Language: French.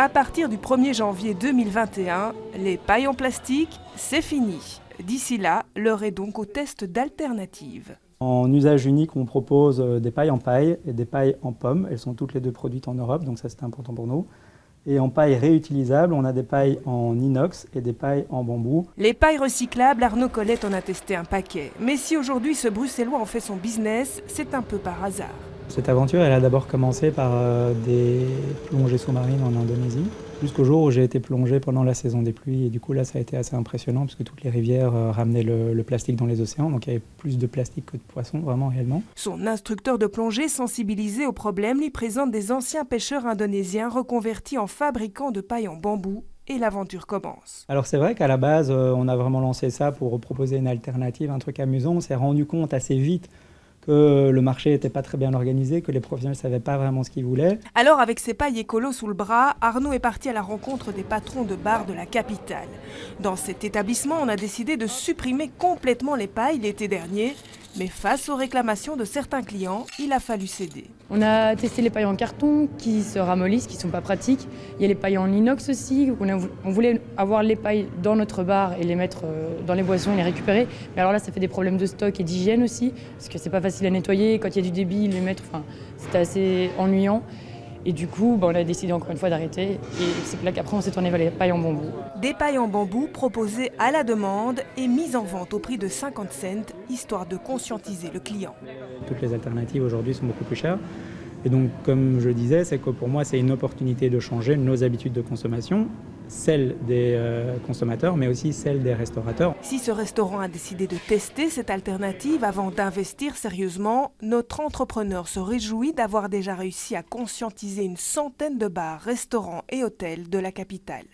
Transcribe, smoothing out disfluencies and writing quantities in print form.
À partir du 1er janvier 2021, les pailles en plastique, c'est fini. D'ici là, l'heure est donc au test d'alternatives. En usage unique, on propose des pailles en paille et des pailles en pomme. Elles sont toutes les deux produites en Europe, donc ça c'est important pour nous. Et en paille réutilisable, on a des pailles en inox et des pailles en bambou. Les pailles recyclables, Arnaud Colette en a testé un paquet. Mais si aujourd'hui ce Bruxellois en fait son business, c'est un peu par hasard. Cette aventure, elle a d'abord commencé par des plongées sous-marines en Indonésie, jusqu'au jour où j'ai été plongé pendant la saison des pluies. Et du coup, là, ça a été assez impressionnant, parce que toutes les rivières ramenaient le plastique dans les océans. Donc il y avait plus de plastique que de poissons, vraiment, réellement. Son instructeur de plongée sensibilisé au problème lui présente des anciens pêcheurs indonésiens reconvertis en fabricants de paille en bambou. Et l'aventure commence. Alors c'est vrai qu'à la base, on a vraiment lancé ça pour proposer une alternative, un truc amusant. On s'est rendu compte assez vite que le marché n'était pas très bien organisé, que les professionnels ne savaient pas vraiment ce qu'ils voulaient. Alors avec ses pailles écolo sous le bras, Arnaud est parti à la rencontre des patrons de bars de la capitale. Dans cet établissement, on a décidé de supprimer complètement les pailles l'été dernier, mais face aux réclamations de certains clients, il a fallu céder. On a testé les pailles en carton qui se ramollissent, qui ne sont pas pratiques. Il y a les pailles en inox aussi. On voulait avoir les pailles dans notre bar et les mettre dans les boissons et les récupérer. Mais alors là, ça fait des problèmes de stock et d'hygiène aussi, parce que c'est pas facile à nettoyer. Quand il y a du débit, les mettre, c'était assez ennuyant. Et du coup, on a décidé encore une fois d'arrêter. Et c'est là qu'après, on s'est tourné vers les pailles en bambou. Des pailles en bambou proposées à la demande et mises en vente au prix de 50 cents, histoire de conscientiser le client. Toutes les alternatives aujourd'hui sont beaucoup plus chères. Et donc, comme je disais, c'est que pour moi, c'est une opportunité de changer nos habitudes de consommation, celles des consommateurs, mais aussi celles des restaurateurs. Si ce restaurant a décidé de tester cette alternative avant d'investir sérieusement, notre entrepreneur se réjouit d'avoir déjà réussi à conscientiser une centaine de bars, restaurants et hôtels de la capitale.